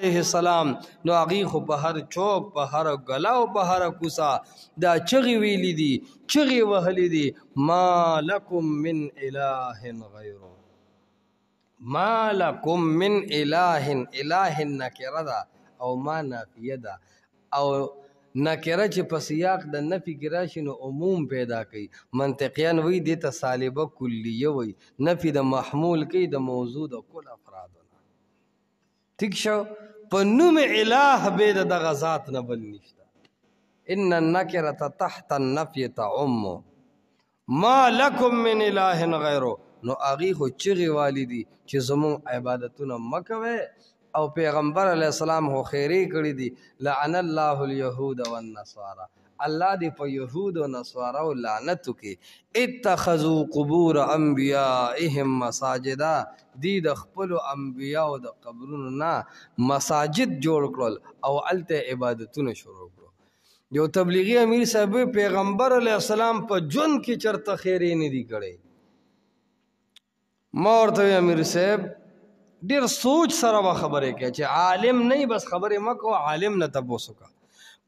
علیہ السلام نو هغې خو په هر چوک په هر ګلا او په هر کوڅه دا چغې ویلي دي چغې وهلي دي ما لکم من اله غیره ما لکم من اله اله نکره ده او ما نافیه ده او نکره چې په سیاق د نفي کې راشي نو عموم پیدا کوي منطقیان وایي دې ته سالبه کلیه وایي نفي د محمول کوي د موضوع د کل افرادو نه ٹھیک شو په نوم اله بې د دغه ذات نه بل نشته ان النکرة تحت النفي تعم ما لکم من اله غیره نو هغې خو چغې والي دي چې زمونږ عبادتونه مه کوئ او پیغمبر علیہ السلام خو خیری کړی دي لعن الله اليهود والنصارى الله دې په یهود او نصارو لعنت وکړي اتخذوا قبور انبیائهم مساجدا دی د خپلو انبیاو د قبرونو نه مساجد جوړ کړل او هلته عبادتونه شروع کړو یو تبلیغي امیر صاحب پیغمبر علیہ السلام په ژوند کې چرته خیری نه دي کړی ما ورته امیر صاحب ډیر سوچ سره به خبرې کوي چې عالم نه بس خبرې مه کوه عالم نه تپوس وکړه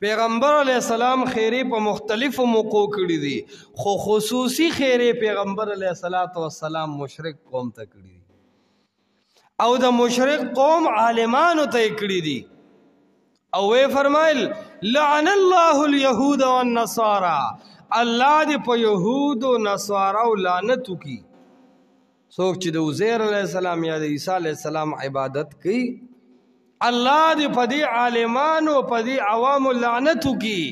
پیغمبر علیہ السلام خیرې په مختلفو موقعو کړي دي خو خصوصي خیرې پیغمبر علیہ السلام مشرک قوم ته کړي دي او د مشرک قوم عالمانو ته کړي دي او وی فرمایل لعن الله اليهود والنصارى الله دې په يهود او نصارا لعنت وکړي څوک چې د عزیر علیہ السلام یا د عیسی علیہ السلام عبادت کوي الله دې په دې عالمانو په دې عوامو لعنت وکړي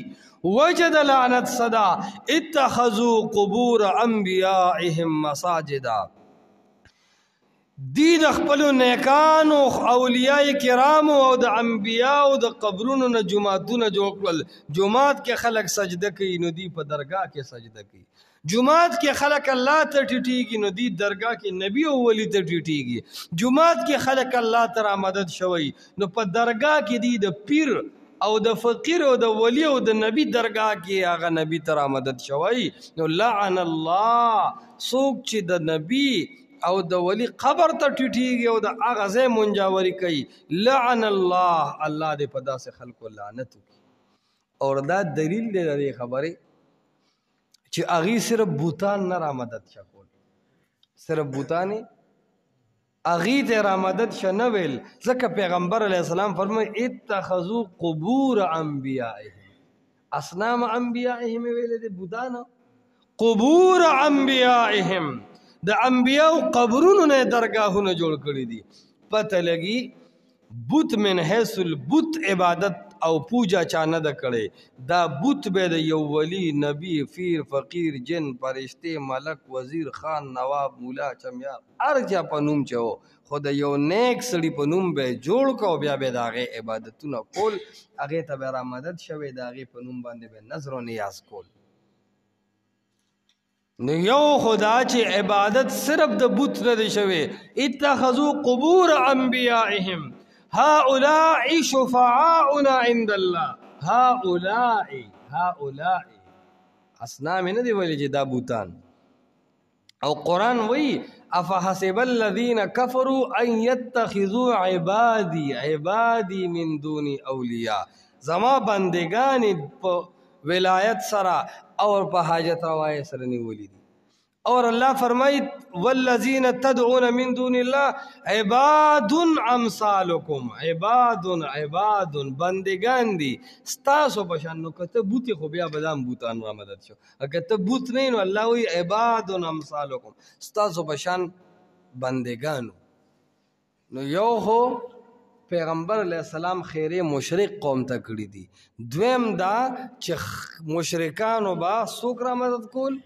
وجد لعنت صدا اتخذوا قبور انبیائهم مساجدا دی د خپلو نیکانو اولیاء کرامو او د انبیاءو د قبرونو نه جماعتونه جوړ کړل جماعت کې خلک سجده کوي نو دی په درگاه کې سجده کوي جماعت کې خلق الله ته ټیټیږي نو دی درگاه کې نبی او ولی ته ټیټیږي جماعت کې خلق الله تعالی مدد شوی نو په درگاه کې دی د پیر او د فقیر او د ولی او د نبی درگاه کې هغه نبی تعالی مدد شوی نو لعن الله څوک چې د نبی او د ولی قبر ته ټیټیږي او د هغه ځای منجاوري کوي لعن الله الله دې په داسې خلکو لعنت وکړي اور دا دلیل دی د خبرې چې هغې صرف بوتان نه را مدد شه کول صرف بوتانې هغې ته را مدد شه نه ویل ځکه پیغمبر علیہ السلام فرمایي اتخذوا قبور انبیائهم اصنام انبیائهم ویلې دي بوتانو قبور انبیائهم د انبیاو قبرونو نه درگاهونه جوړ کړي دي پته لګي بت من حیث البت عبادت او پوجا چا نه ده کړی دا بت به د یو ولی نبی فیر فقیر جن فرشته ملک وزیر خان نواب مولا چمیار هر چا په نوم چو خو د یو نیک سړي په نوم به جوړ کو بیا به د هغې عبادتونه کول هغې ته به را مدد شوی د هغې په نوم باندې به نظر و نیاز کول نو یو خدا چې عبادت صرف د بت نه دی شوی اتخذوا قبور انبیائهم هؤلاء شفعاؤنا عند الله هؤلاء اصنام نه دی ویلي چې دا بوتان او قرآن وی افحسب الذین کفروا ان یتخذوا عبادی من دون اولیاء زما بندگان په ولایت سره اور په حاجت روای سره نیولي دي اور الله فرمایي والذین تدعون من دون الله عباد امثالکم عباد بندگان دي ستاسو په شان نو کته بوتي خو بیا بدام بوتان را مدد شو اګه ته بوت نه نو الله وی عباد امثالکم ستاسو په شان بندگانو نو یو هو پیغمبر علیہ السلام خیره مشرک قوم ته کړی دي دویم دا چې مشرکانو با څوک را مدد کول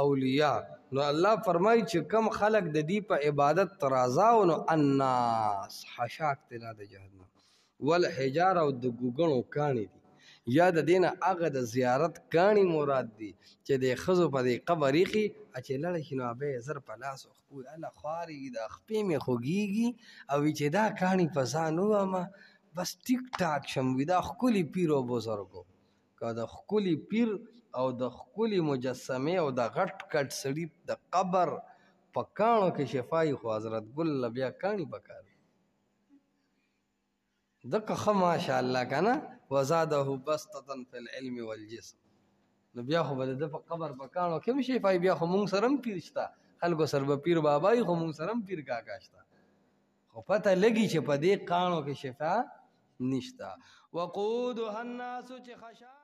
اولیاء نو الله فرمایي چې کم خلق د دې په عبادت ترازاو نو الناس حشاک تلا د جهنم والحجار او د ګوګنو کانی دي یا د دینه هغه د زیارت کانی مراد دي چې د خزو په دې قبر یخي چې لړ شنو به زر په لاس خو الله خاري د خپې می خوګيږي او چې دا کانی په ځانو ما بس ټیک ټاک شم ودا خولي پیرو بزرګو کا د خولي پیر او د خولي مجسمه او د غټ کټ سړی د قبر پکانو کې شفای خو حضرت ګل بیا کانی پکار دغه خه ماشاءالله کنه وزاده بسطه فی العلم والجسم. نو بیا خو بل د په قبر پکانو کوم شي فای بیا خو مونږ سره پیر شتا خلکو سر به پیر بابای خو مونږ سره پیر کاکا شتا خو پته لګی چې په دې قانو کې شفا نشتا. وقودها الناس چې خشا